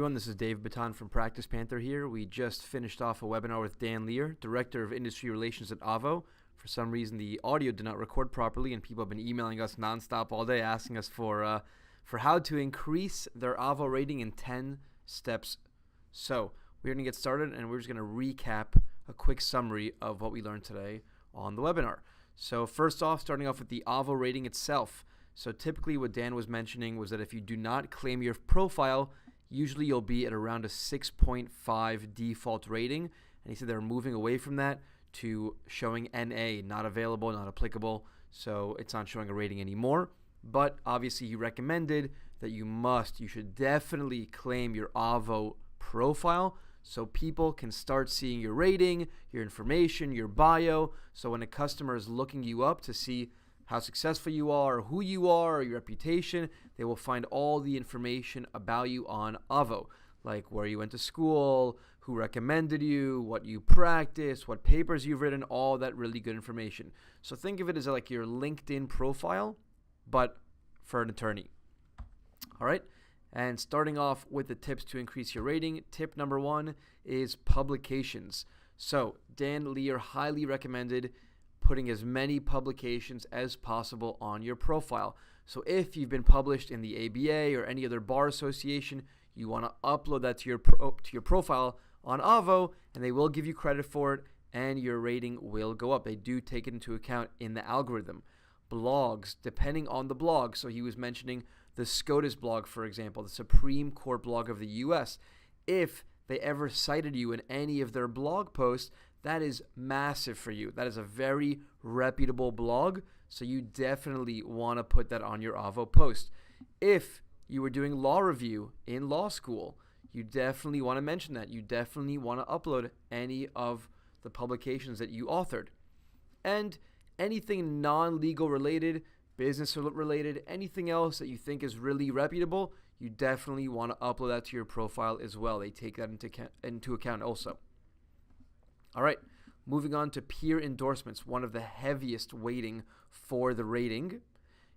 everyone, this is David Bitton from PracticePanther here. We just finished off a webinar with Dan Lear, Director of Industry Relations at Avvo. For some reason, the audio did not record properly, and people have been emailing us nonstop all day asking us for how to increase their Avvo rating in 10 steps. So we're going to get started, and we're just going to recap a quick summary of what we learned today on the webinar. So first off, starting off with the Avvo rating itself. So typically what Dan was mentioning was that if you do not claim your profile, usually you'll be at around a 6.5 default rating. And he said they're moving away from that to showing NA, not available, not applicable. So it's not showing a rating anymore. But obviously he recommended that you should definitely claim your Avvo profile so people can start seeing your rating, your information, your bio. So when a customer is looking you up to see how successful you are, who you are, or your reputation, they will find all the information about you on Avvo, like where you went to school, who recommended you, what you practice, what papers you've written, all that really good information. So think of it as like your LinkedIn profile, but for an attorney. All right. And starting off with the tips to increase your rating, tip number 1 is publications. So Dan Lear highly recommended putting as many publications as possible on your profile. So if you've been published in the ABA or any other bar association, you want to upload that to your profile on Avvo, and they will give you credit for it, and your rating will go up. They do take it into account in the algorithm. Blogs, depending on the blog. So he was mentioning the SCOTUS blog, for example, the Supreme Court blog of the U.S. If they ever cited you in any of their blog posts, that is massive for you. That is a very reputable blog, so you definitely want to put that on your Avvo post. If you were doing law review in law school, you definitely want to mention that. You definitely want to upload any of the publications that you authored. And anything non-legal related, business related, anything else that you think is really reputable, you definitely want to upload that to your profile as well. They take that into account also. All right, moving on to peer endorsements, one of the heaviest weighting for the rating.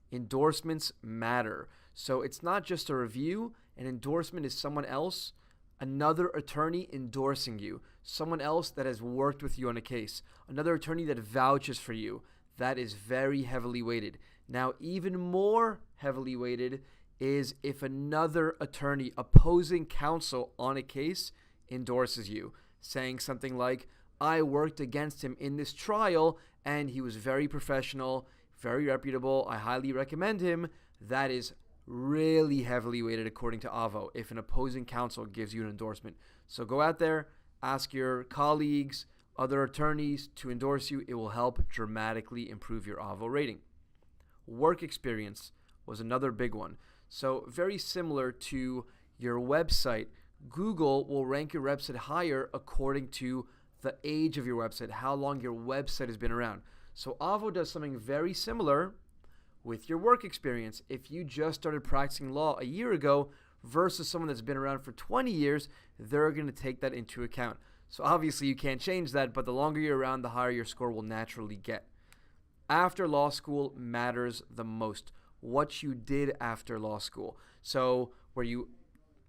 Endorsements matter. So it's not just a review. An endorsement is someone else, another attorney endorsing you, someone else that has worked with you on a case, another attorney that vouches for you. That is very heavily weighted. Now, even more heavily weighted is if another attorney, opposing counsel on a case, endorses you, saying something like, I worked against him in this trial and he was very professional, very reputable. I highly recommend him. That is really heavily weighted according to Avvo if an opposing counsel gives you an endorsement. So go out there, ask your colleagues, other attorneys to endorse you. It will help dramatically improve your Avvo rating. Work experience was another big one. So very similar to your website, Google will rank your website higher according to the age of your website, how long your website has been around. So Avvo does something very similar with your work experience. If you just started practicing law a year ago versus someone that's been around for 20 years, they're going to take that into account. So obviously you can't change that, but the longer you're around, the higher your score will naturally get. After law school matters the most. What you did after law school. So were you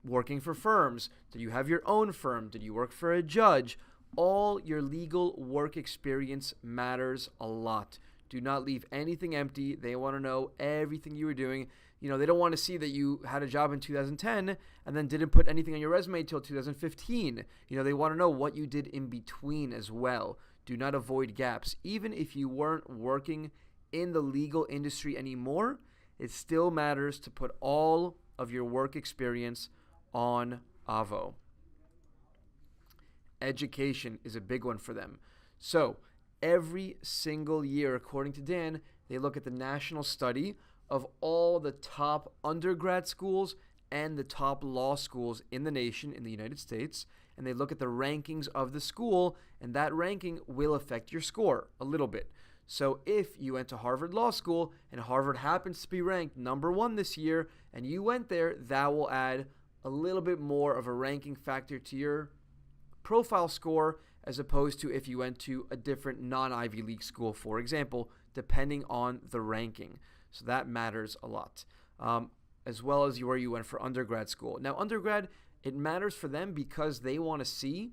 working for firms? Did you have your own firm? Did you work for a judge? All your legal work experience matters a lot. Do not leave anything empty. They want to know everything you were doing. You know, they don't want to see that you had a job in 2010 and then didn't put anything on your resume until 2015. You know, they want to know what you did in between as well. Do not avoid gaps. Even if you weren't working in the legal industry anymore, it still matters to put all of your work experience on Avvo. Education is a big one for them. So every single year, according to Dan, they look at the national study of all the top undergrad schools and the top law schools in the nation, in the United States, and they look at the rankings of the school, and that ranking will affect your score a little bit. So if you went to Harvard Law School and Harvard happens to be ranked number 1 this year and you went there, that will add a little bit more of a ranking factor to your profile score as opposed to if you went to a different non-Ivy League school, for example, depending on the ranking. So that matters a lot, as well as where you went for undergrad school. Now, undergrad, It matters for them because they want to see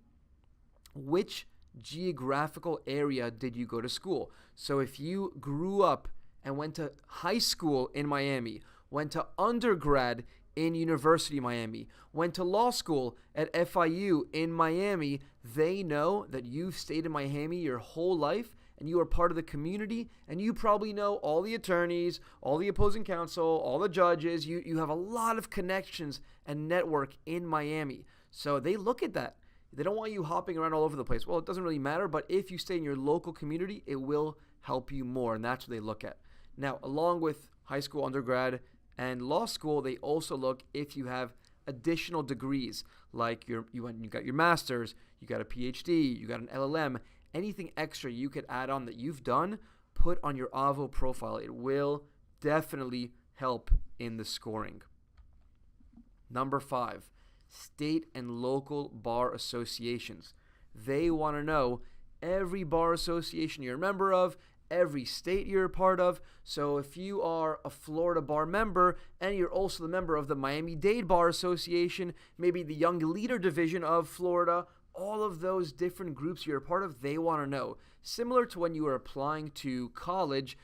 which geographical area did you go to school. So if you grew up and went to high school in Miami, went to undergrad in University of Miami, went to law school at FIU in Miami, they know that you've stayed in Miami your whole life and you are part of the community, and you probably know all the attorneys, all the opposing counsel, all the judges. You have a lot of connections and network in Miami. So they look at that. They don't want you hopping around all over the place. Well, it doesn't really matter, but if you stay in your local community, it will help you more, and that's what they look at. Now, along with high school, undergrad, and law school, they also look if you have additional degrees, like you got your master's, you got a PhD, you got an LLM, anything extra you could add on that you've done, put on your Avvo profile. It will definitely help in the scoring. Number 5, state and local bar associations. They want to know every bar association you're a member of, every state you're a part of. So if you are a Florida bar member and you're also the member of the Miami-Dade Bar Association, maybe the Young Leader Division of Florida, all of those different groups you're a part of, they want to know. Similar to when you were applying to college,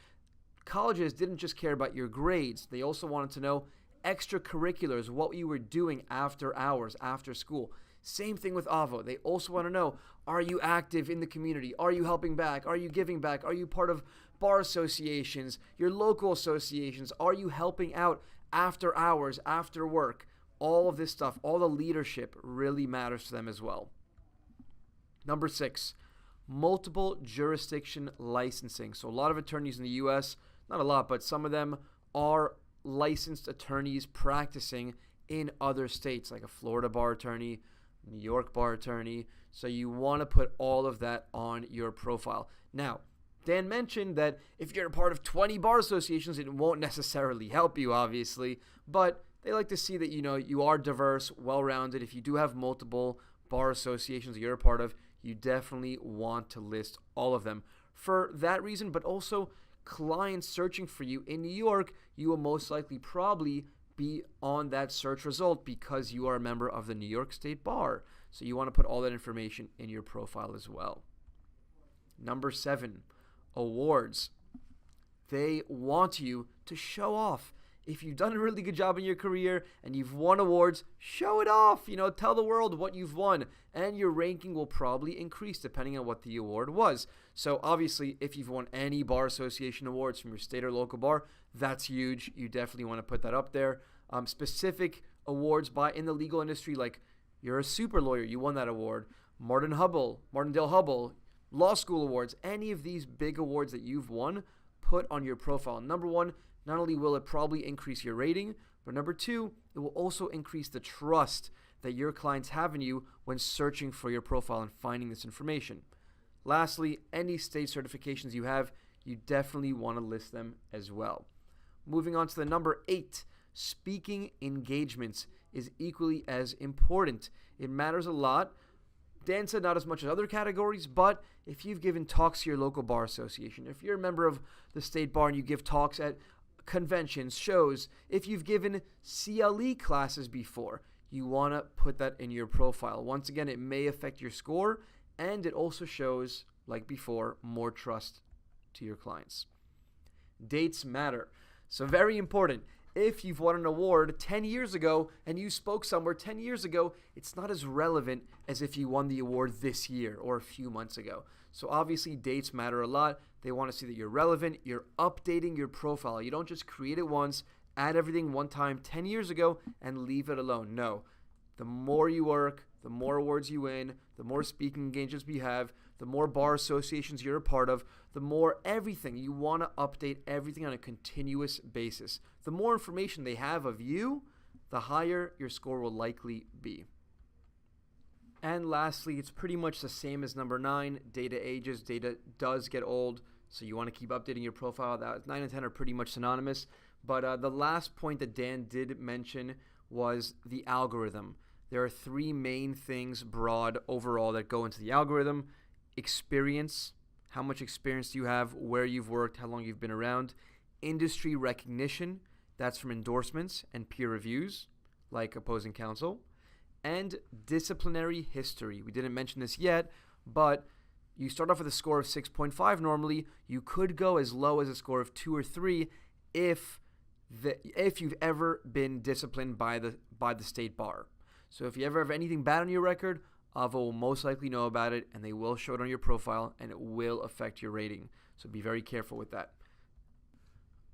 colleges didn't just care about your grades. They also wanted to know extracurriculars, what you were doing after hours, after school. Same thing with Avvo. They also want to know, are you active in the community? Are you helping back? Are you giving back? Are you part of bar associations, your local associations? Are you helping out after hours, after work? All of this stuff, all the leadership really matters to them as well. Number 6, multiple jurisdiction licensing. So a lot of attorneys in the U.S., not a lot, but some of them are licensed attorneys practicing in other states, like a Florida bar attorney, New York bar attorney. So you want to put all of that on your profile. Now, Dan mentioned that if you're a part of 20 bar associations, it won't necessarily help you, obviously, but they like to see that you are diverse, well-rounded. If you do have multiple bar associations that you're a part of, you definitely want to list all of them. For that reason, but also clients searching for you in New York, you will most likely probably be on that search result because you are a member of the New York State Bar. So you want to put all that information in your profile as well. Number 7, awards. They want you to show off. If you've done a really good job in your career and you've won awards, show it off. Tell the world what you've won, and your ranking will probably increase depending on what the award was. So obviously, if you've won any bar association awards from your state or local bar, that's huge. You definitely want to put that up there. Specific awards in the legal industry, like you're a super lawyer, you won that award. Martindale Hubbell, law school awards, any of these big awards that you've won, put on your profile. Number 1, not only will it probably increase your rating, but number 2, it will also increase the trust that your clients have in you when searching for your profile and finding this information. Lastly, any state certifications you have, you definitely want to list them as well. Moving on to the number 8, speaking engagements is equally as important. It matters a lot. Dan said not as much as other categories, but if you've given talks to your local bar association, if you're a member of the state bar and you give talks at conventions, shows, if you've given CLE classes before, you want to put that in your profile. Once again, it may affect your score, and it also shows, like before, more trust to your clients. Dates matter. So very important. If you've won an award 10 years ago and you spoke somewhere 10 years ago, it's not as relevant as if you won the award this year or a few months ago. So obviously dates matter a lot. They want to see that you're relevant, you're updating your profile. You don't just create it once, add everything one time 10 years ago and leave it alone. No. The more you work, the more awards you win, the more speaking engagements we have, the more bar associations you're a part of, the more everything. You want to update everything on a continuous basis. The more information they have of you, the higher your score will likely be. And lastly, it's pretty much the same as number 9. Data ages. Data does get old, so you want to keep updating your profile. 9 and 10 are pretty much synonymous. But the last point that Dan did mention was the algorithm. There are 3 main things broad overall that go into the algorithm. Experience, how much experience do you have, where you've worked, how long you've been around. Industry recognition, that's from endorsements and peer reviews, like opposing counsel. and disciplinary history. We didn't mention this yet, but you start off with a score of 6.5 normally. You could go as low as a score of 2 or 3 if you've ever been disciplined by the state bar. So if you ever have anything bad on your record, Avvo will most likely know about it, and they will show it on your profile, and it will affect your rating. So be very careful with that.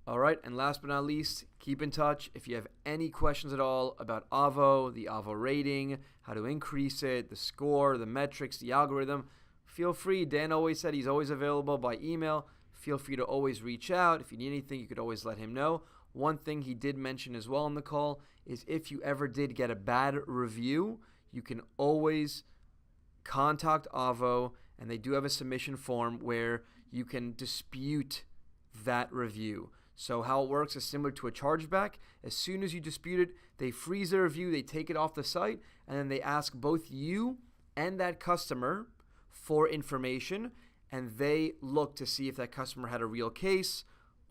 All right, and last but not least, keep in touch. If you have any questions at all about Avvo, the Awo Rating, how to increase it, the score, the metrics, the algorithm, feel free. Dan always said he's always available by email. Feel free to always reach out. If you need anything, you could always let him know. One thing he did mention as well on the call is if you ever did get a bad review, you can always contact Avvo, and they do have a submission form where you can dispute that review. So how it works is similar to a chargeback. As soon as you dispute it, they freeze the review, they take it off the site, and then they ask both you and that customer for information, and they look to see if that customer had a real case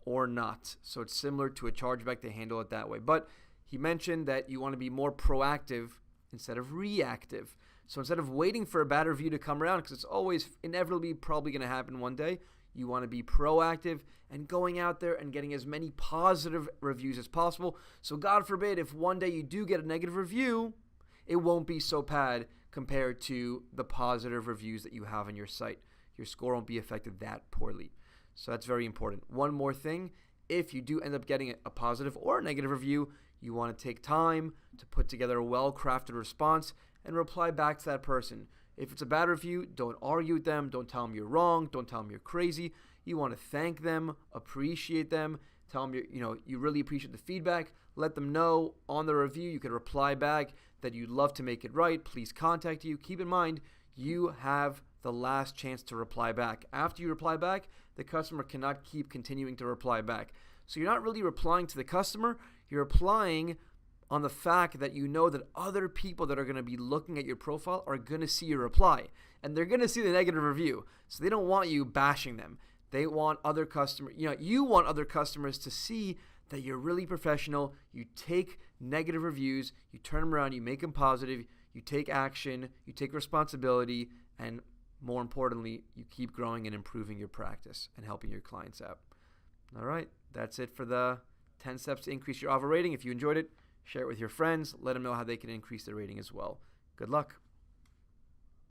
or not. So it's similar to a chargeback. They handle it that way. But he mentioned that you want to be more proactive instead of reactive. So instead of waiting for a bad review to come around, because it's always inevitably probably going to happen one day, you want to be proactive and going out there and getting as many positive reviews as possible. So God forbid, if one day you do get a negative review, it won't be so bad compared to the positive reviews that you have on your site. Your score won't be affected that poorly. So that's very important. One more thing, if you do end up getting a positive or a negative review, you want to take time to put together a well-crafted response and reply back to that person. If it's a bad review, don't argue with them. Don't tell them you're wrong. Don't tell them you're crazy. You want to thank them, appreciate them, tell them you really appreciate the feedback. Let them know on the review. You can reply back that you'd love to make it right. Please contact you. Keep in mind, you have the last chance to reply back. After you reply back, the customer cannot keep continuing to reply back. So you're not really replying to the customer. You're replying on the fact that you know that other people that are going to be looking at your profile are going to see your reply, and they're going to see the negative review. So they don't want you bashing them. They want other customers, you want other customers to see that you're really professional. You take negative reviews, you turn them around, you make them positive, you take action, you take responsibility, and more importantly, you keep growing and improving your practice and helping your clients out. All right, that's it for the 10 steps to increase your Avvo rating. If you enjoyed it, share it with your friends. Let them know how they can increase their rating as well. Good luck.